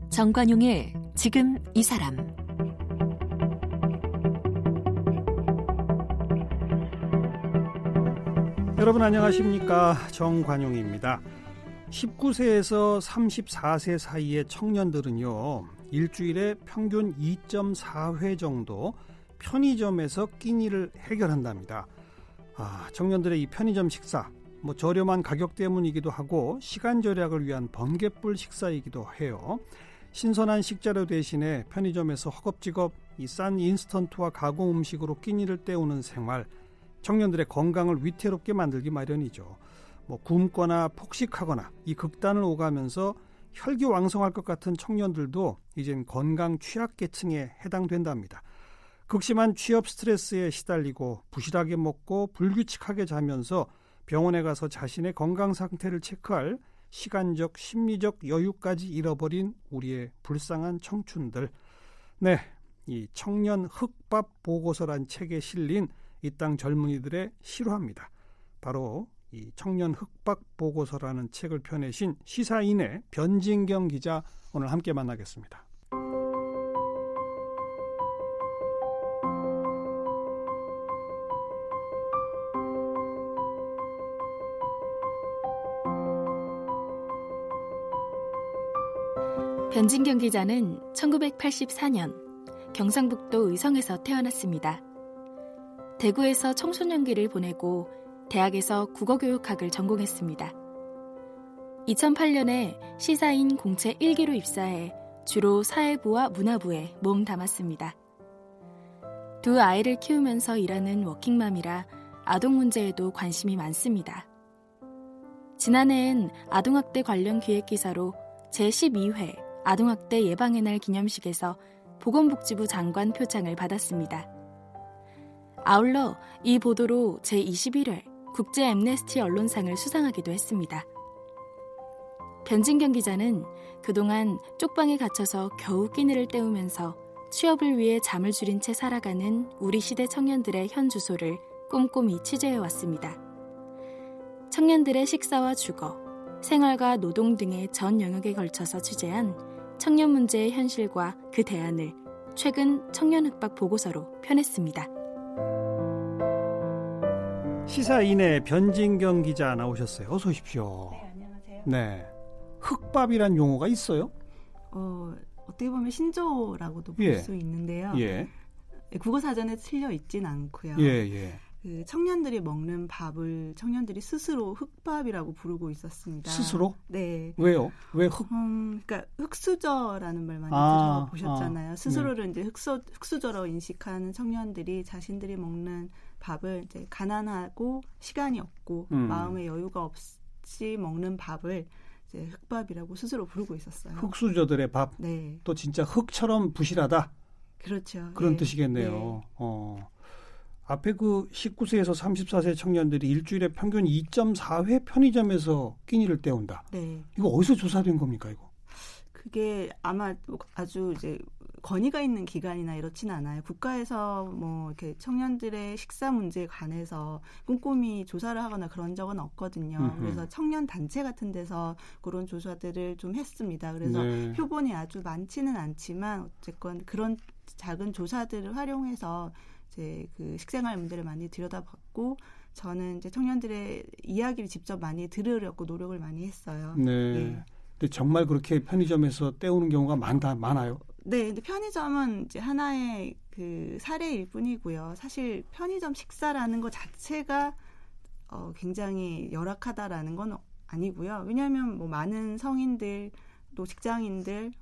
정관용의 지금 이 사람. 여러분 안녕하십니까? 정관용입니다. 19세에서 34세 사이의 청년들은요, 일주일에 평균 2.4회 정도 편의점에서 끼니를 해결한답니다. 청년들의 이 편의점 식사, 저렴한 가격 때문이기도 하고 시간 절약을 위한 번갯불 식사이기도 해요. 신선한 식재료 대신에 편의점에서 허겁지겁 이 싼 인스턴트와 가공 음식으로 끼니를 때우는 생활, 청년들의 건강을 위태롭게 만들기 마련이죠. 굶거나 폭식하거나 이 극단을 오가면서 혈기왕성할 것 같은 청년들도 이젠 건강 취약계층에 해당된답니다. 극심한 취업 스트레스에 시달리고 부실하게 먹고 불규칙하게 자면서 병원에 가서 자신의 건강 상태를 체크할 시간적, 심리적 여유까지 잃어버린 우리의 불쌍한 청춘들. 네, 이 청년 흑밥 보고서란 책에 실린 이 땅 젊은이들의 실화입니다. 바로 이 청년 흑밥 보고서라는 책을 펴내신 시사인의 변진경 기자, 오늘 함께 만나겠습니다. 변진경 기자는 1984년 경상북도 의성에서 태어났습니다. 대구에서 청소년기를 보내고 대학에서 국어교육학을 전공했습니다. 2008년에 시사인 공채 1기로 입사해 주로 사회부와 문화부에 몸 담았습니다. 두 아이를 키우면서 일하는 워킹맘이라 아동 문제에도 관심이 많습니다. 지난해엔 아동학대 관련 기획기사로 제12회 아동학대 예방의 날 기념식에서 보건복지부 장관 표창을 받았습니다. 아울러 이 보도로 제21회 국제 앰네스티 언론상을 수상하기도 했습니다. 변진경 기자는 그동안 쪽방에 갇혀서 겨우 끼니를 때우면서 취업을 위해 잠을 줄인 채 살아가는 우리 시대 청년들의 현 주소를 꼼꼼히 취재해왔습니다. 청년들의 식사와 주거, 생활과 노동 등의 전 영역에 걸쳐서 취재한 청년 문제의 현실과 그 대안을 최근 청년 흑박 보고서로 펴냈습니다. 시사인의 변진경 기자 나오셨어요. 어서 오십시오. 네, 안녕하세요. 네, 흑밥이란 용어가 있어요? 어떻게 보면 신조어라고도 볼 수 있는데요. 예. 국어 사전에 틀려 있진 않고요. 예. 그 청년들이 먹는 밥을 청년들이 스스로 흑밥이라고 부르고 있었습니다. 스스로? 네. 왜요? 왜 흑? 그러니까 흑수저라는 말 많이 들어보셨잖아요. 스스로를 이제 흑수저로 인식하는 청년들이 자신들이 먹는 밥을 이제 가난하고 시간이 없고 마음의 여유가 없이 먹는 밥을 이제 흑밥이라고 스스로 부르고 있었어요. 흑수저들의 밥. 네. 또 진짜 흑처럼 부실하다. 그렇죠. 그런 네. 뜻이겠네요. 네. 앞에 그 19세에서 34세 청년들이 일주일에 평균 2.4회 편의점에서 끼니를 때운다. 네. 이거 어디서 조사된 겁니까, 이거? 그게 아마 아주 이제 권위가 있는 기관이나 이렇지는 않아요. 국가에서 이렇게 청년들의 식사 문제에 관해서 꼼꼼히 조사를 하거나 그런 적은 없거든요. 그래서 청년 단체 같은 데서 그런 조사들을 좀 했습니다. 그래서 네. 표본이 아주 많지는 않지만 어쨌건 그런 작은 조사들을 활용해서 이제 그 식생활 문제를 많이 들여다봤고, 저는 이제 청년들의 이야기를 직접 많이 들으려고 노력을 많이 했어요. 네. 예. 근데 정말 그렇게 편의점에서 때우는 경우가 많아요? 네, 근데 편의점은 이제 하나의 그 사례일 뿐이고요. 사실 편의점 식사라는 것 자체가 굉장히 열악하다라는 건 아니고요. 왜냐하면 많은 성인들, 또 직장인들,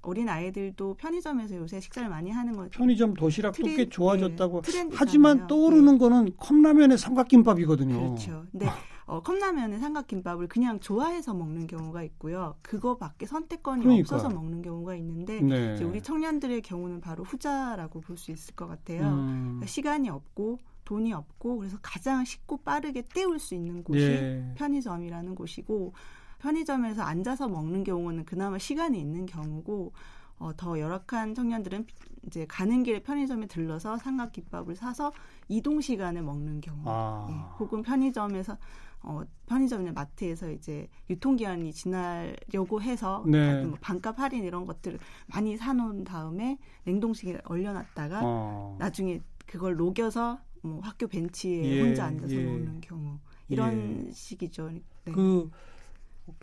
어린 아이들도 편의점에서 요새 식사를 많이 하는 거죠. 편의점 도시락도 꽤 좋아졌다고. 네, 하지만 떠오르는 거는 컵라면에 삼각김밥이거든요. 그렇죠. 근데 컵라면에 삼각김밥을 그냥 좋아해서 먹는 경우가 있고요. 그거밖에 선택권이 없어서 먹는 경우가 있는데, 네. 이제 우리 청년들의 경우는 바로 후자라고 볼 수 있을 것 같아요. 그러니까 시간이 없고 돈이 없고, 그래서 가장 쉽고 빠르게 때울 수 있는 곳이 편의점이라는 곳이고, 편의점에서 앉아서 먹는 경우는 그나마 시간이 있는 경우고, 더 열악한 청년들은 이제 가는 길에 편의점에 들러서 삼각김밥을 사서 이동 시간에 먹는 경우, 혹은 편의점이나 마트에서 이제 유통기한이 지나려고 해서 뭐 반값 할인 이런 것들을 많이 사놓은 다음에 냉동실에 얼려놨다가 나중에 그걸 녹여서 뭐 학교 벤치에 혼자 앉아서 먹는 경우, 이런 식이죠. 네.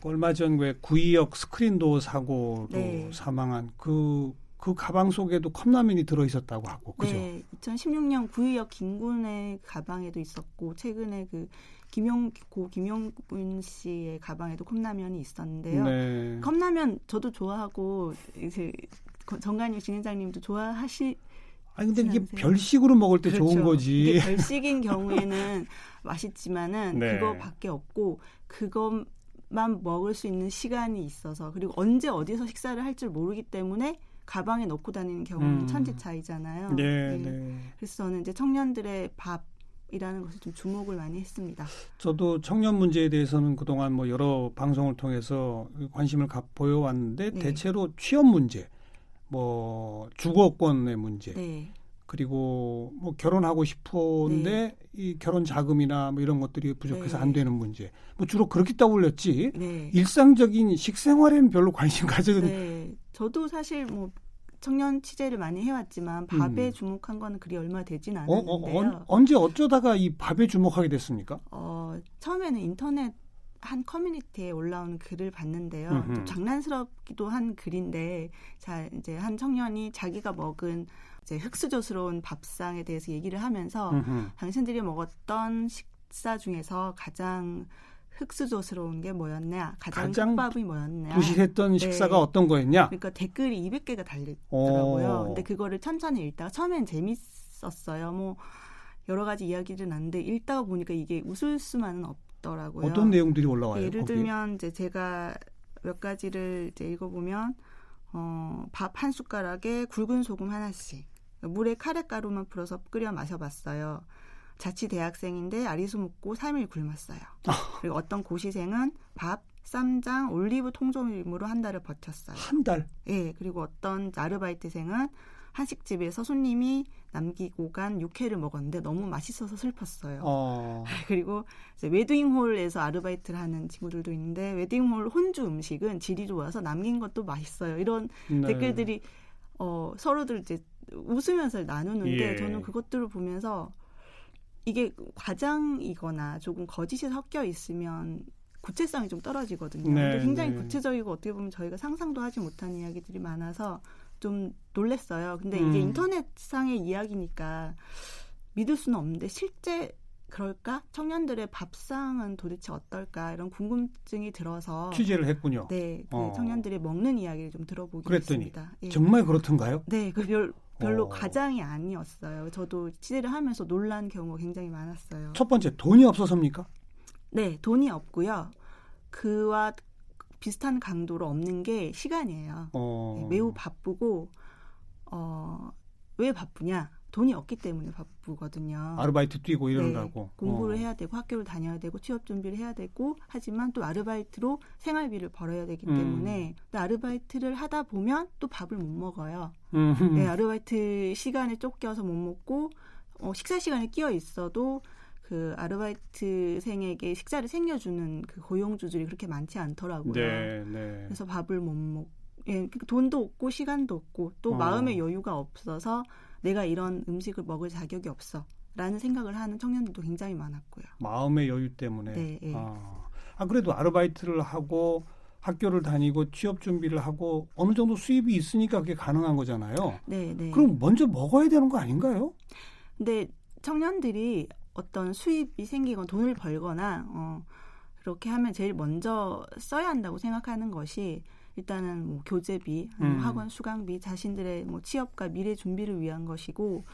얼마 전 왜 구이역 스크린도어 사고로 사망한 그 가방 속에도 컵라면이 들어있었다고 하고, 그죠? 네, 2016년 구이역 김군의 가방에도 있었고, 최근에 그 김용군 씨의 가방에도 컵라면이 있었는데요. 네. 컵라면 저도 좋아하고 이제 정관용 진행자님도 좋아하시. 아니 근데 이게 별식으로 먹을 때 그렇죠. 좋은 거지. 이게 별식인 경우에는 맛있지만은 네. 그거밖에 없고, 그것만 먹을 수 있는 시간이 있어서, 그리고 언제 어디서 식사를 할 줄 모르기 때문에 가방에 넣고 다니는 경우는 천지차이잖아요. 네, 네. 네. 그래서 저는 이제 청년들의 밥이라는 것을 좀 주목을 많이 했습니다. 저도 청년 문제에 대해서는 그동안 뭐 여러 방송을 통해서 관심을 보여왔는데, 네. 대체로 취업 문제, 뭐 주거권의 문제, 네. 그리고 뭐 결혼하고 싶은데 이 결혼 자금이나 뭐 이런 것들이 부족해서 안 되는 문제, 뭐 주로 그렇게 떠올렸지. 일상적인 식생활에는 별로 관심 가지는. 네. 저도 사실 뭐 청년 취재를 많이 해왔지만 밥에 주목한 거는 그리 얼마 되진 않았는데요. 언제 어쩌다가 이 밥에 주목하게 됐습니까? 처음에는 인터넷 한 커뮤니티에 올라오는 글을 봤는데요. 또 장난스럽기도 한 글인데, 이제 한 청년이 자기가 먹은 이제 흑수저스러운 밥상에 대해서 얘기를 하면서 당신들이 먹었던 식사 중에서 가장 흑수저스러운 게 뭐였냐, 가장 떡밥이 뭐였냐, 부실했던 식사가 어떤 거였냐. 그러니까 댓글이 200개가 달리더라고요. 근데 그거를 천천히 읽다가 처음엔 재밌었어요. 뭐 여러 가지 이야기를 나는데 읽다가 보니까 이게 웃을 수만은 없더라고요. 어떤 내용들이 올라와요? 예를 들면 이제 제가 몇 가지를 이제 읽어보면 밥 한 숟가락에 굵은 소금 하나씩, 물에 카레가루만 풀어서 끓여 마셔봤어요. 자취 대학생인데 아리수 먹고 3일 굶었어요. 그리고 어떤 고시생은 밥, 쌈장, 올리브 통조림으로 한 달을 버텼어요. 한 달? 네. 그리고 어떤 아르바이트생은 한식집에서 손님이 남기고 간 육회를 먹었는데 너무 맛있어서 슬펐어요. 그리고 이제 웨딩홀에서 아르바이트를 하는 친구들도 있는데, 웨딩홀 혼주 음식은 질이 좋아서 남긴 것도 맛있어요. 이런 댓글들이 서로들 이제 웃으면서 나누는데, 저는 그것들을 보면서 이게 과장이거나 조금 거짓이 섞여 있으면 구체성이 좀 떨어지거든요. 근데 굉장히 구체적이고 어떻게 보면 저희가 상상도 하지 못한 이야기들이 많아서 좀 놀랬어요. 근데 이게 인터넷상의 이야기니까 믿을 수는 없는데, 실제 그럴까? 청년들의 밥상은 도대체 어떨까? 이런 궁금증이 들어서 취재를 했군요. 네, 청년들의 먹는 이야기를 좀 들어보기로 그랬더니 했습니다. 정말 그렇던가요? 네, 별로 과장이 아니었어요. 저도 취재를 하면서 놀란 경우가 굉장히 많았어요. 첫 번째, 돈이 없어서입니까? 네, 돈이 없고요. 그와 비슷한 강도로 없는 게 시간이에요. 네, 매우 바쁘고, 왜 바쁘냐? 돈이 없기 때문에 바쁘거든요. 아르바이트 뛰고 이런다고. 네, 공부를 해야 되고 학교를 다녀야 되고 취업 준비를 해야 되고 하지만 또 아르바이트로 생활비를 벌어야 되기 때문에 또 아르바이트를 하다 보면 또 밥을 못 먹어요. 네, 아르바이트 시간에 쫓겨서 못 먹고 식사 시간에 끼어 있어도 그 아르바이트생에게 식사를 챙겨주는 그 고용주들이 그렇게 많지 않더라고요. 네. 그래서 밥을 못 먹고, 돈도 없고 시간도 없고 또 마음의 여유가 없어서 내가 이런 음식을 먹을 자격이 없어 라는 생각을 하는 청년들도 굉장히 많았고요. 마음의 여유 때문에. 네. 그래도 아르바이트를 하고 학교를 다니고 취업 준비를 하고 어느 정도 수입이 있으니까 그게 가능한 거잖아요. 네. 그럼 먼저 먹어야 되는 거 아닌가요? 근데 청년들이 어떤 수입이 생기거나 돈을 벌거나 그렇게 하면 제일 먼저 써야 한다고 생각하는 것이, 일단은 뭐 교재비, 학원 수강비, 자신들의 뭐 취업과 미래 준비를 위한 것이고,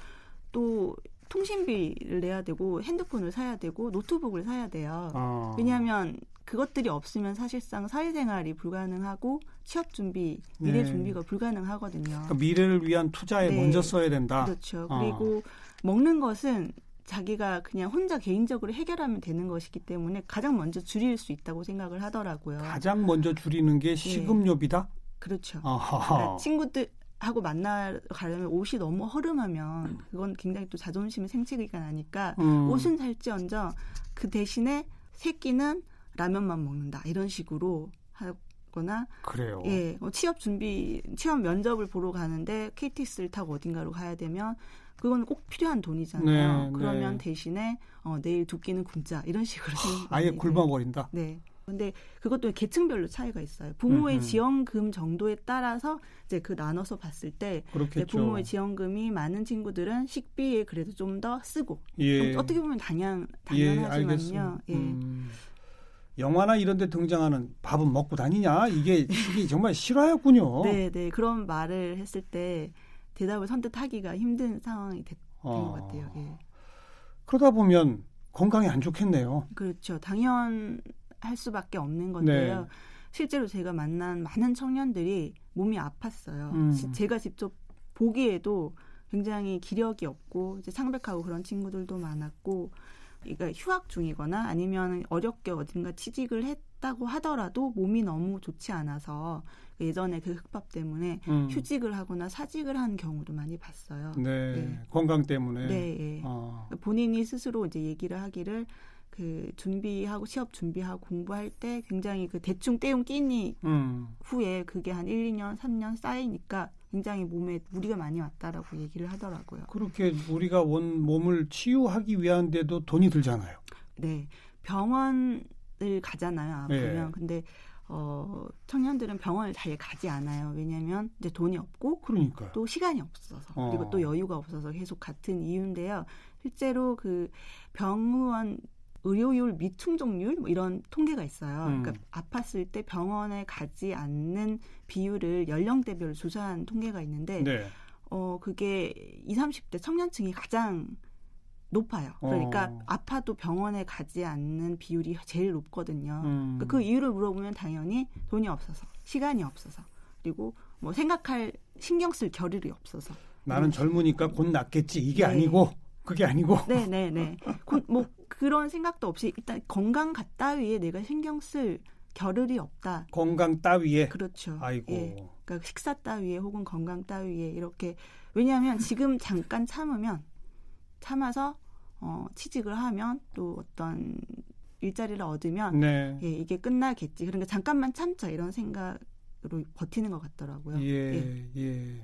또 통신비를 내야 되고 핸드폰을 사야 되고 노트북을 사야 돼요. 왜냐하면 그것들이 없으면 사실상 사회생활이 불가능하고 취업 준비, 미래 준비가 불가능하거든요. 그러니까 미래를 위한 투자에 먼저 써야 된다. 그렇죠. 그리고 먹는 것은 자기가 그냥 혼자 개인적으로 해결하면 되는 것이기 때문에 가장 먼저 줄일 수 있다고 생각을 하더라고요. 가장 먼저 줄이는 게 식음료비다? 그렇죠. 아하. 그러니까 친구들하고 만나러 가려면 옷이 너무 허름하면 그건 굉장히 또 자존심의 생채기가 나니까 옷은 살지언정 그 대신에 새끼는 라면만 먹는다 이런 식으로 하거나 그래요. 예, 취업 면접을 보러 가는데 KTX를 타고 어딘가로 가야 되면 그건 꼭 필요한 돈이잖아요. 네, 그러면 네. 대신에 내일 두 끼는 굶자 이런 식으로 아예 굶어버린다. 네. 근데 그것도 계층별로 차이가 있어요. 부모의 지원금 정도에 따라서 이제 그 나눠서 봤을 때 그렇겠죠. 부모의 지원금이 많은 친구들은 식비에 그래도 좀 더 쓰고 예. 어떻게 보면 예, 당연하지만요. 알겠습니다. 예. 영화나 이런 데 등장하는 밥은 먹고 다니냐? 이게 정말 실화였군요. 네, 네. 그런 말을 했을 때 대답을 선뜻 하기가 힘든 상황이 된 것 같아요. 예. 그러다 보면 건강에 안 좋겠네요. 그렇죠. 당연할 수밖에 없는 건데요. 네. 실제로 제가 만난 많은 청년들이 몸이 아팠어요. 제가 직접 보기에도 굉장히 기력이 없고 이제 창백하고 그런 친구들도 많았고, 그러니까 휴학 중이거나 아니면 어렵게 어딘가 취직을 했다고 하더라도 몸이 너무 좋지 않아서 예전에 그 흑밥 때문에 휴직을 하거나 사직을 한 경우도 많이 봤어요. 네, 네. 건강 때문에. 네, 본인이 스스로 이제 얘기를 하기를 그 준비하고 취업 준비하고 공부할 때 굉장히 그 대충 떼용 끼니 후에 그게 한 1, 2년, 3년 쌓이니까 굉장히 몸에 무리가 많이 왔다라고 얘기를 하더라고요. 그렇게 우리가 몸을 치유하기 위한데도 돈이 들잖아요. 네, 병원을 가잖아요. 아프면. 네. 근데 청년들은 병원을 잘 가지 않아요. 왜냐하면 이제 돈이 없고 그러니까요. 또 시간이 없어서 그리고 또 여유가 없어서 계속 같은 이유인데요. 실제로 그 병원 의료율 미충족률 뭐 이런 통계가 있어요. 그러니까 아팠을 때 병원에 가지 않는 비율을 연령대별로 조사한 통계가 있는데 네. 그게 20, 30대 청년층이 가장 높아요. 그러니까 아파도 병원에 가지 않는 비율이 제일 높거든요. 그러니까 그 이유를 물어보면 당연히 돈이 없어서, 시간이 없어서, 그리고 뭐 생각할 신경 쓸 겨를이 없어서. 나는 젊으니까 곧 낫겠지. 이게 네. 아니고 그게 아니고. 네네네. 뭐 그런 생각도 없이 일단 건강 따위에 내가 신경 쓸 겨를이 없다. 건강 따위에. 그렇죠. 아이고. 예. 그러니까 식사 따위에 혹은 건강 따위에 이렇게. 왜냐하면 지금 잠깐 참아서 취직을 하면 또 어떤 일자리를 얻으면 네. 예, 이게 끝나겠지. 그러니까 잠깐만 참자 이런 생각으로 버티는 것 같더라고요. 예.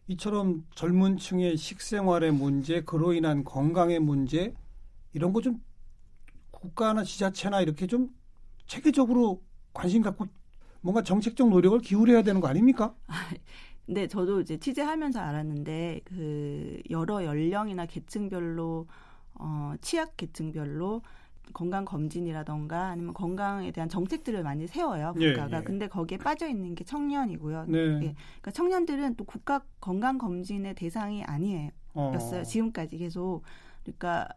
이처럼 젊은 층의 식생활의 문제, 그로 인한 건강의 문제 이런 거 좀 국가나 지자체나 이렇게 좀 체계적으로 관심 갖고 뭔가 정책적 노력을 기울여야 되는 거 아닙니까? 네, 저도 이제 취재하면서 알았는데 그 여러 연령이나 계층별로 취약 계층별로 건강 검진이라던가 아니면 건강에 대한 정책들을 많이 세워요, 국가가. 예. 근데 거기에 빠져 있는 게 청년이고요. 네. 예. 그러니까 청년들은 또 국가 건강 검진의 대상이 아니었어요. 지금까지 계속. 그러니까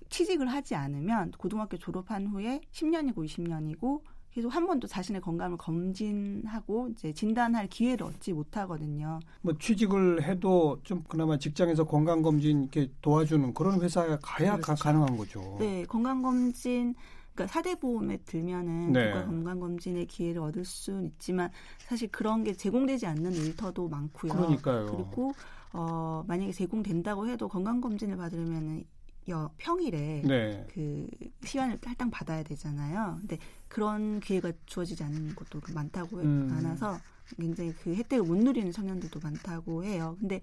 취직을 하지 않으면 고등학교 졸업한 후에 10년이고 20년이고 계속 한 번도 자신의 건강을 검진하고 이제 진단할 기회를 얻지 못하거든요. 뭐 취직을 해도 좀 그나마 직장에서 건강 검진 이렇게 도와주는 그런 회사에 가야 그렇죠. 가능한 거죠. 네, 건강 검진 그러니까 4대 보험에 들면은 네. 국가 건강 검진의 기회를 얻을 수는 있지만 사실 그런 게 제공되지 않는 일터도 많고요. 그러니까요. 그리고 만약에 제공된다고 해도 건강 검진을 받으려면은 평일에 네. 그 시간을 할당 받아야 되잖아요. 근데 그런 기회가 주어지지 않는 곳도 많아서 굉장히 그 혜택을 못 누리는 청년들도 많다고 해요. 근데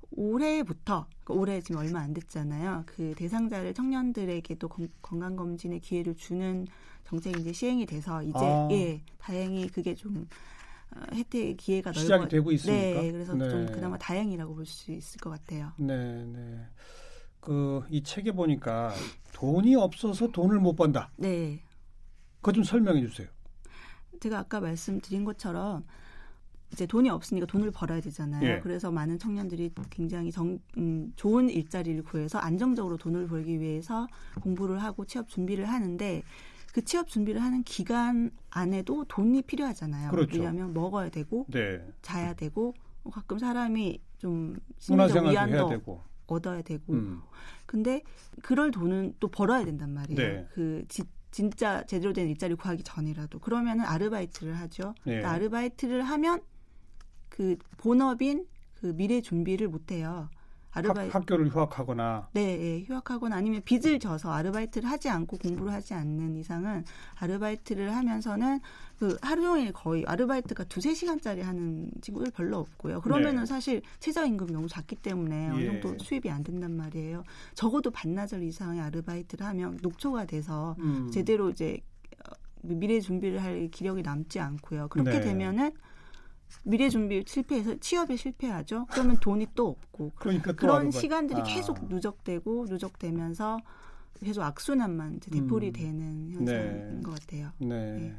올해부터 올해 지금 얼마 안 됐잖아요. 그 대상자를 청년들에게도 건강검진의 기회를 주는 정책이 이제 시행이 돼서 이제 다행히 그게 좀 혜택 기회가 시작이 되고 있습니까? 네, 그래서 좀 그나마 다행이라고 볼 수 있을 것 같아요. 네. 이 책에 보니까 돈이 없어서 돈을 못 번다. 네. 그거 좀 설명해 주세요. 제가 아까 말씀드린 것처럼 이제 돈이 없으니까 돈을 벌어야 되잖아요. 예. 그래서 많은 청년들이 굉장히 좋은 일자리를 구해서 안정적으로 돈을 벌기 위해서 공부를 하고 취업 준비를 하는데 그 취업 준비를 하는 기간 안에도 돈이 필요하잖아요. 그렇죠. 왜냐하면 먹어야 되고 네. 자야 되고 가끔 사람이 좀 심리적 문화생활도 위안도 해야 되고. 얻어야 되고 근데 그럴 돈은 또 벌어야 된단 말이에요. 네. 진짜 제대로 된 일자리 구하기 전이라도 그러면은 아르바이트를 하죠. 네. 아르바이트를 하면 그 본업인 그 미래 준비를 못 해요. 학교를 휴학하거나. 네, 예, 휴학하거나 아니면 빚을 져서 아르바이트를 하지 않고 공부를 하지 않는 이상은 아르바이트를 하면서는 그 하루 종일 거의 아르바이트가 2-3시간짜리 하는 친구들 별로 없고요. 그러면은 네. 사실 최저임금이 너무 작기 때문에 어느 예. 정도 수입이 안 된단 말이에요. 적어도 반나절 이상의 아르바이트를 하면 녹초가 돼서 제대로 이제 미래 준비를 할 기력이 남지 않고요. 그렇게 네. 되면은 미래 준비 실패해서 취업에 실패하죠. 그러면 돈이 또 없고 그러니까 또 그런 시간들이 아. 계속 누적되면서 계속 악순환만 이제 되풀이 되는 현상인 네. 것 같아요. 네.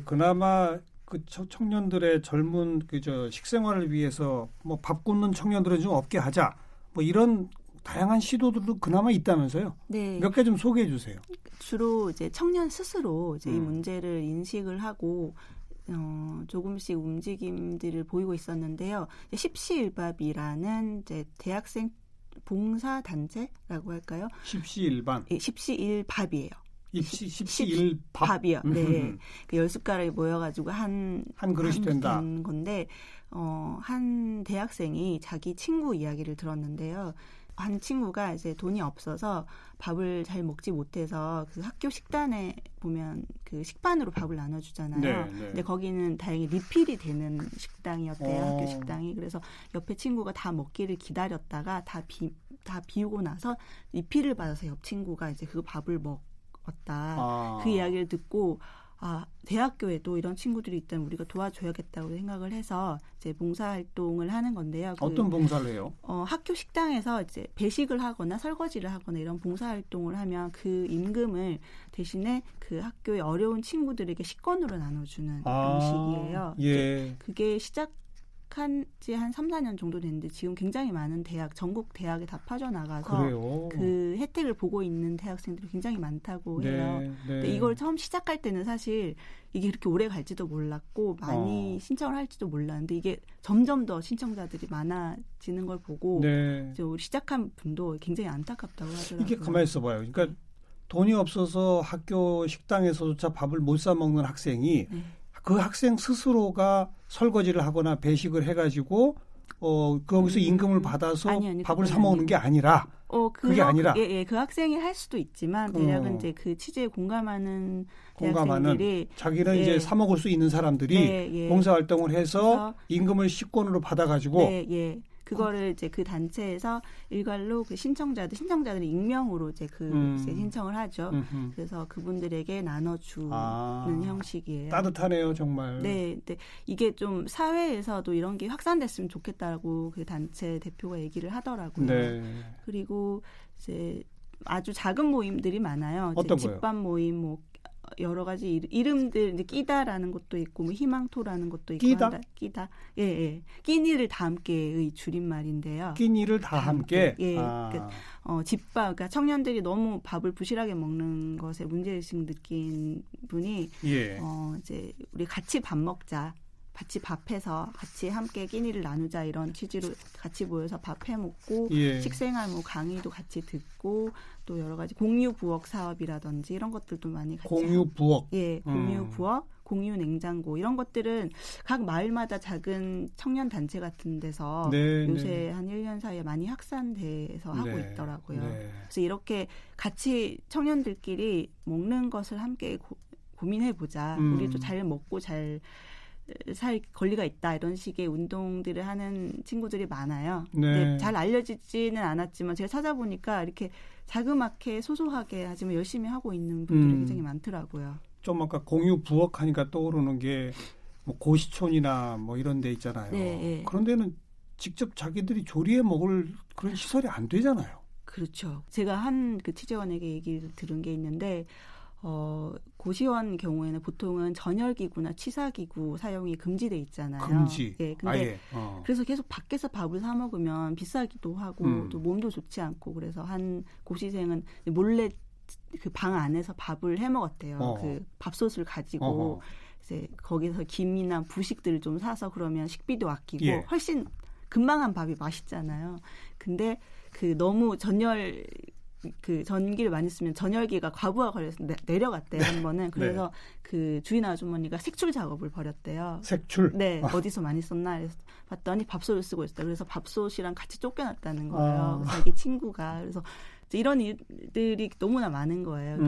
그나마 그 청년들의 젊은 그저 식생활을 위해서 뭐 밥 굶는 청년들은 좀 없게 하자. 뭐 이런 다양한 시도들도 그나마 있다면서요. 네. 몇 개 좀 소개해 주세요. 주로 이제 청년 스스로 이제 이 문제를 인식을 하고 조금씩 움직임들을 보이고 있었는데요. 십시일밥이라는 이제 대학생 봉사 단체라고 할까요? 십시일반. 예, 십시일밥이에요. 십시일밥. 밥이요. 네. 그 10숟가락이 모여가지고 한 그릇이 된다. 건데, 한 대학생이 자기 친구 이야기를 들었는데요. 한 친구가 이제 돈이 없어서 밥을 잘 먹지 못해서 그 학교 식단에 보면 그 식판으로 밥을 나눠주잖아요. 네, 네. 근데 거기는 다행히 리필이 되는 식당이었대요. 학교 식당이. 그래서 옆에 친구가 다 먹기를 기다렸다가 다 비우고 나서 리필을 받아서 옆 친구가 이제 그 밥을 먹었다. 그 이야기를 듣고 대학교에도 이런 친구들이 있다면 우리가 도와줘야겠다고 생각을 해서 이제 봉사활동을 하는 건데요. 어떤 봉사를 해요? 학교 식당에서 이제 배식을 하거나 설거지를 하거나 이런 봉사활동을 하면 그 임금을 대신에 그 학교의 어려운 친구들에게 식권으로 나눠주는 방식이에요. 예. 그게 시작한 지 한 3-4년 정도 됐는데 지금 굉장히 많은 전국 대학에 다 빠져나가서 그래요. 그 혜택을 보고 있는 대학생들이 굉장히 많다고 해요. 네. 근데 이걸 처음 시작할 때는 사실 이게 그렇게 오래 갈지도 몰랐고 많이 신청을 할지도 몰랐는데 이게 점점 더 신청자들이 많아지는 걸 보고 네. 이제 우리 시작한 분도 굉장히 안타깝다고 하더라고요. 이게 가만히 있어봐요. 그러니까 돈이 없어서 학교 식당에서조차 밥을 못 사 먹는 학생이 그 학생 스스로가 설거지를 하거나 배식을 해가지고 거기서 임금을 받아서 아니, 밥을 사 먹는 게 아니라 그게 아니라 그 학생이 할 수도 있지만 대략은 이제 그 취지에 공감하는 대학생들이 자기는 이제 사 먹을 수 있는 사람들이 봉사활동을 해서 임금을 식권으로 받아가지고 그거를 이제 그 단체에서 일괄로 그 신청자들이 익명으로 이제 이제 신청을 하죠. 그래서 그분들에게 나눠주는 형식이에요. 따뜻하네요, 정말. 네, 근데 이게 좀 사회에서도 이런 게 확산됐으면 좋겠다라고 그 단체 대표가 얘기를 하더라고요. 네. 그리고 이제 아주 작은 모임들이 많아요. 어떤 집밥 거요? 모임, 뭐 여러 가지 이름들 이제 끼다라는 것도 있고 뭐 희망토라는 것도 있고 끼다. 예. 끼니를 다 함께의 줄임말인데요. 끼니를 다 함께. 예. 집밥 그러니까 청년들이 너무 밥을 부실하게 먹는 것에 문제의식 느낀 분이 이제 우리 같이 밥 먹자. 같이 밥해서 같이 함께 끼니를 나누자 이런 취지로 같이 모여서 밥 해먹고 식생활 뭐 강의도 같이 듣고 또 여러 가지 공유 부엌 사업이라든지 이런 것들도 많이 같이 공유 부엌 공유 부엌 공유 냉장고 이런 것들은 각 마을마다 작은 청년 단체 같은 데서 요새 한 1년 사이에 많이 확산돼서 하고 있더라고요. 그래서 이렇게 같이 청년들끼리 먹는 것을 함께 고민해보자. 우리도 잘 먹고 잘 살 권리가 있다 이런 식의 운동들을 하는 친구들이 많아요. 근데 잘 알려지지는 않았지만 제가 찾아보니까 이렇게 자그맣게 소소하게 하지만 열심히 하고 있는 분들이 굉장히 많더라고요. 좀 아까 공유 부엌 하니까 떠오르는 게 뭐 고시촌이나 뭐 이런 데 있잖아요. 그런 데는 직접 자기들이 조리해 먹을 그런 시설이 안 되잖아요. 그렇죠. 제가 한 그 취재원에게 얘기를 들은 게 있는데 고시원 경우에는 보통은 전열기구나 취사기구 사용이 금지돼 있잖아요. 금지. 근데 그래서 계속 밖에서 밥을 사 먹으면 비싸기도 하고 또 몸도 좋지 않고 그래서 한 고시생은 몰래 그 방 안에서 밥을 해 먹었대요. 그 밥솥을 가지고 이제 거기서 김이나 부식들을 좀 사서 그러면 식비도 아끼고 훨씬 금방 한 밥이 맛있잖아요. 근데 그 너무 전열 그 전기를 많이 쓰면 전열기가 과부하 걸려서 내려갔대요. 한 번은. 그래서 그 주인 아주머니가 색출 작업을 벌였대요. 색출? 네. 어디서 많이 썼나 그래서 봤더니 밥솥을 쓰고 있었다. 그래서 밥솥이랑 같이 쫓겨났다는 거예요. 자기 친구가. 그래서 이런 일들이 너무나 많은 거예요.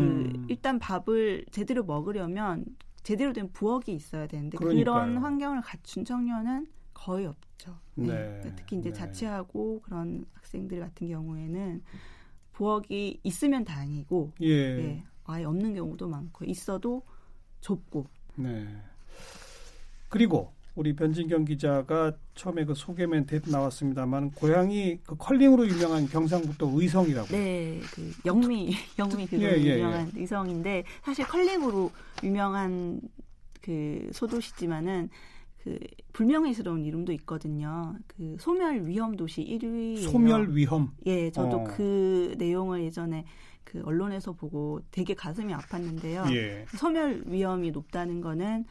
일단 밥을 제대로 먹으려면 제대로 된 부엌이 있어야 되는데 그러니까요. 그런 환경을 갖춘 청년은 거의 없죠. 네. 네. 특히 이제 네. 자취하고 그런 학생들 같은 경우에는 부엌이 있으면 다행이고 예. 네, 아예 없는 경우도 많고 있어도 좁고. 네. 그리고 우리 변진경 기자가 처음에 그 소개 멘트에도 나왔습니다만 고향이 그 컬링으로 유명한 경상북도 의성이라고. 네, 그 영미 그거 유명한 의성인데 사실 컬링으로 유명한 그 소도시지만은 그 불명예스러운 이름도 있거든요. 그 소멸 위험 도시 1위예요. 소멸 위험. 예, 저도 그 내용을 예전에 그 언론에서 보고 되게 가슴이 아팠는데요. 예. 소멸 위험이 높다는 거는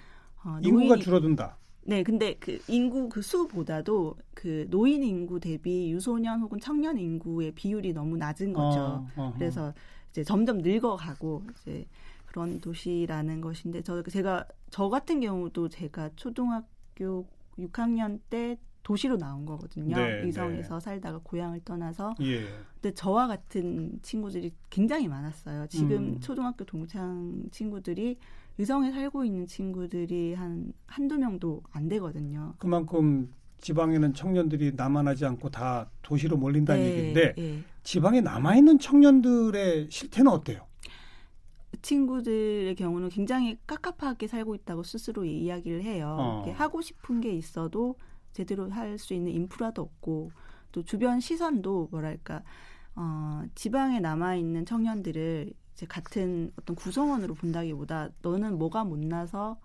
인구가 줄어든다. 네, 근데 그 인구 그 수보다도 그 노인 인구 대비 유소년 혹은 청년 인구의 비율이 너무 낮은 거죠. 그래서 이제 점점 늙어가고 이제 그런 도시라는 것인데 저 같은 경우도 제가 초등학교 6학년 때 도시로 나온 거거든요. 네, 의성에서 살다가 고향을 떠나서. 예. 근데 저와 같은 친구들이 굉장히 많았어요. 지금 초등학교 동창 친구들이 의성에 살고 있는 친구들이 한두 명도 안 되거든요. 그만큼 지방에는 청년들이 남아나지 않고 다 도시로 몰린다는 얘기인데 네. 지방에 남아있는 청년들의 실태는 어때요? 친구들의 경우는 굉장히 깝깝하게 살고 있다고 스스로 이야기를 해요. 하고 싶은 게 있어도 제대로 할 수 있는 인프라도 없고 또 주변 시선도 뭐랄까 지방에 남아있는 청년들을 이제 같은 어떤 구성원으로 본다기보다 너는 뭐가 못나서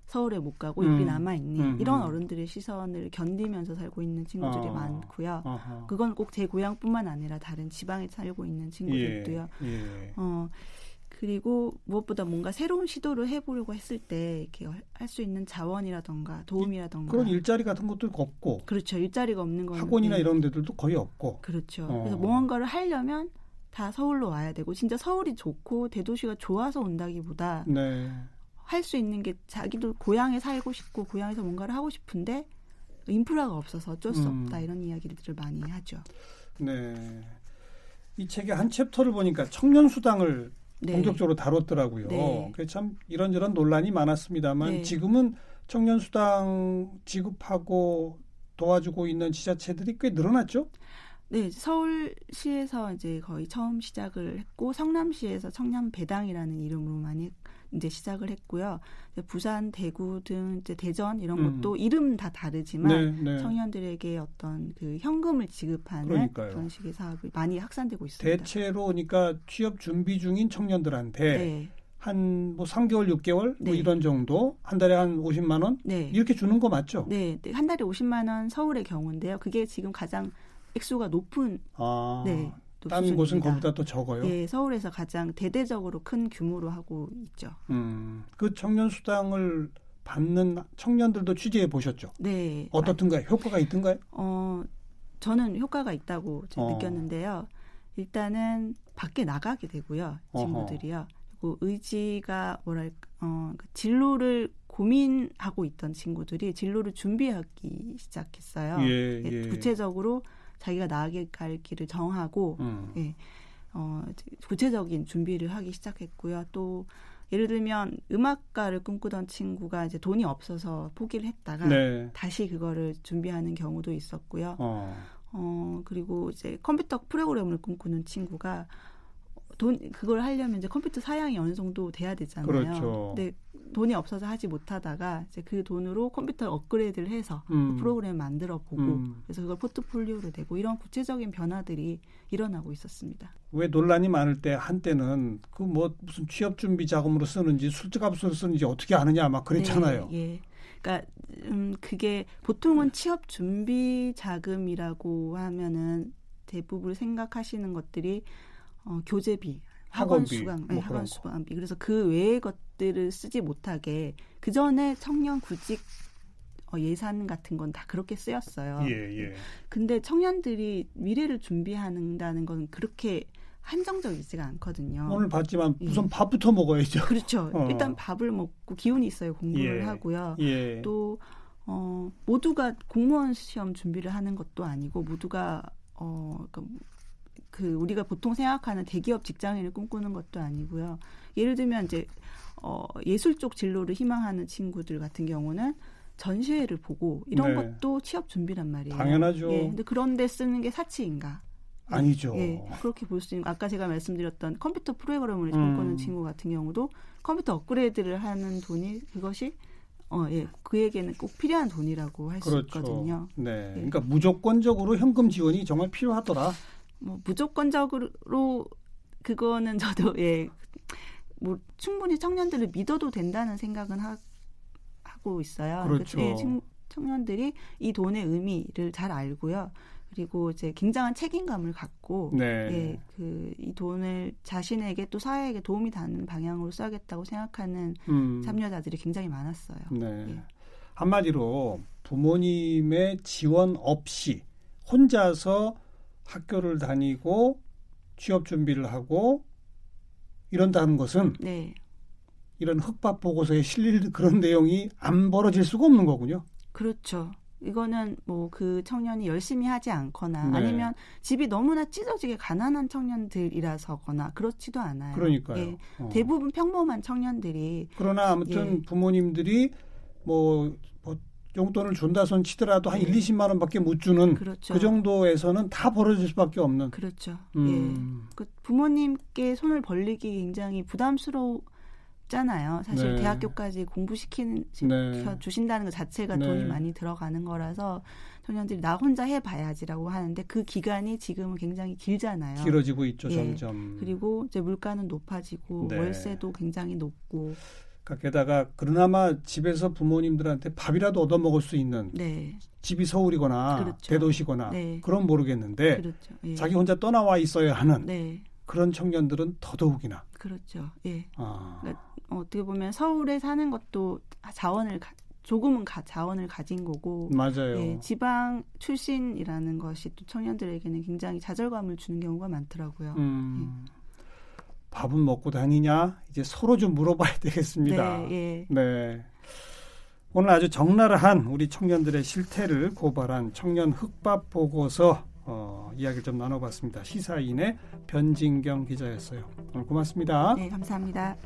서울에 못 가고 여기 남아있니? 이런 어른들의 시선을 견디면서 살고 있는 친구들이 많고요. 그건 꼭 제 고향뿐만 아니라 다른 지방에 살고 있는 친구들도요. 예. 그리고 무엇보다 뭔가 새로운 시도를 해보려고 했을 때 이렇게 할 수 있는 자원이라던가 도움이라던가 그런 일자리 같은 것도 없고 그렇죠. 일자리가 없는 건 학원이나 이런 데들도 거의 없고 그렇죠. 그래서 뭔가를 하려면 다 서울로 와야 되고 진짜 서울이 좋고 대도시가 좋아서 온다기보다 할 수 있는 게 자기도 고향에 살고 싶고 고향에서 뭔가를 하고 싶은데 인프라가 없어서 어쩔 수 없다 이런 이야기들을 많이 하죠. 네. 이 책의 한 챕터를 보니까 청년 수당을 본격적으로 다뤘더라고요. 그래서 참 이런저런 논란이 많았습니다만 지금은 청년 수당 지급하고 도와주고 있는 지자체들이 꽤 늘어났죠? 네, 서울시에서 이제 거의 처음 시작을 했고 성남시에서 청년 배당이라는 이름으로 많이 이제 시작을 했고요. 부산, 대구 등 이제 대전 이런 것도 이름은 다 다르지만 청년들에게 어떤 그 현금을 지급하는 그런 식의 사업이 많이 확산되고 있습니다. 대체로 그러니까 취업 준비 중인 청년들한테 한 뭐 3개월, 6개월 뭐 이런 정도 한 달에 한 50만 원 이렇게 주는 거 맞죠? 네, 한 달에 50만 원 서울의 경우인데요. 그게 지금 가장 액수가 높은 다른 곳은 거보다 또 적어요? 네, 서울에서 가장 대대적으로 큰 규모로 하고 있죠. 그 청년 수당을 받는 청년들도 취재해 보셨죠? 네. 어떻든가요? 효과가 있던가요? 저는 효과가 있다고 느꼈는데요. 일단은 밖에 나가게 되고요. 친구들이요. 그리고 의지가 진로를 고민하고 있던 친구들이 진로를 준비하기 시작했어요. 구체적으로 자기가 나아갈 길을 정하고 구체적인 준비를 하기 시작했고요. 또 예를 들면 음악가를 꿈꾸던 친구가 이제 돈이 없어서 포기를 했다가 다시 그거를 준비하는 경우도 있었고요. 그리고 이제 컴퓨터 프로그래머를 꿈꾸는 친구가 그걸 하려면 이제 컴퓨터 사양이 어느 정도 돼야 되잖아요. 그렇죠. 근데 돈이 없어서 하지 못하다가 이제 그 돈으로 컴퓨터를 업그레이드를 해서 그 프로그램을 만들어 보고 그래서 그걸 포트폴리오로 내고 이런 구체적인 변화들이 일어나고 있었습니다. 왜 논란이 많을 때 한때는 그 뭐 무슨 취업 준비 자금으로 쓰는지 술값으로 쓰는지 어떻게 아느냐 막 그랬잖아요. 그러니까 그게 보통은 취업 준비 자금이라고 하면은 대부분 생각하시는 것들이 교재비, 학원 수강, 학원 수강비. 그래서 그 외의 것들을 쓰지 못하게 그 전에 청년 구직 예산 같은 건 다 그렇게 쓰였어요. 근데 청년들이 미래를 준비한다는 건 그렇게 한정적이지가 않거든요. 오늘 봤지만 예. 우선 밥부터 먹어야죠. 그렇죠. 어. 일단 밥을 먹고 기운이 있어야 공부를 예. 하고요. 예. 또 모두가 공무원 시험 준비를 하는 것도 아니고 모두가 그 우리가 보통 생각하는 대기업 직장인을 꿈꾸는 것도 아니고요. 예를 들면 이제 예술 쪽 진로를 희망하는 친구들 같은 경우는 전시회를 보고 이런 네. 것도 취업 준비란 말이에요. 당연하죠. 예, 근데 그런데 쓰는 게 사치인가? 아니죠. 예, 그렇게 볼 수 있는 아까 제가 말씀드렸던 컴퓨터 프로그래머를 꿈꾸는 친구 같은 경우도 컴퓨터 업그레이드를 하는 돈이 그것이 그에게는 꼭 필요한 돈이라고 할 수 그렇죠. 있거든요. 네. 예. 그러니까 무조건적으로 현금 지원이 정말 필요하더라. 뭐 무조건적으로 그거는 저도 뭐 충분히 청년들을 믿어도 된다는 생각은 하고 있어요. 그렇죠. 청년들이 이 돈의 의미를 잘 알고요. 그리고 이제 굉장한 책임감을 갖고 네. 이 돈을 자신에게 또 사회에게 도움이 되는 방향으로 써야겠다고 생각하는 참여자들이 굉장히 많았어요. 네. 예. 한마디로 부모님의 지원 없이 혼자서 학교를 다니고 취업 준비를 하고 이런다는 것은 네. 이런 흑밥 보고서에 실릴 그런 내용이 안 벌어질 수가 없는 거군요. 그렇죠. 이거는 뭐 그 청년이 열심히 하지 않거나 네. 아니면 집이 너무나 찢어지게 가난한 청년들이라서거나 그렇지도 않아요. 그러니까요. 예. 대부분 평범한 청년들이 그러나 아무튼 예. 부모님들이 뭐 용돈을 준다 손 치더라도 한 1, 20만 원밖에 못 주는 그렇죠. 그 정도에서는 다 벌어질 수밖에 없는. 그렇죠. 음. 예. 그 부모님께 손을 벌리기 굉장히 부담스럽잖아요. 사실 네. 대학교까지 네. 주신다는 것 자체가 네. 돈이 많이 들어가는 거라서 청년들이 나 혼자 해봐야지라고 하는데 그 기간이 지금은 굉장히 길잖아요. 길어지고 있죠, 예. 점점. 그리고 이제 물가는 높아지고 네. 월세도 굉장히 높고. 그러니까 게다가 그나마 집에서 부모님들한테 밥이라도 얻어 먹을 수 있는 네. 집이 서울이거나 그렇죠. 대도시거나 네. 그건 모르겠는데 그렇죠. 예. 자기 혼자 떠나와 있어야 하는 네. 그런 청년들은 더더욱이나. 그렇죠. 예. 아. 그러니까 어떻게 보면 서울에 사는 것도 자원을 가진 거고 맞아요. 예, 지방 출신이라는 것이 또 청년들에게는 굉장히 좌절감을 주는 경우가 많더라고요. 밥은 먹고 다니냐? 이제 서로 좀 물어봐야 되겠습니다. 네, 예. 네. 오늘 아주 적나라한 우리 청년들의 실태를 고발한 청년 흑밥 보고서 이야기를 좀 나눠봤습니다. 시사인의 변진경 기자였어요. 오늘 고맙습니다. 네, 감사합니다.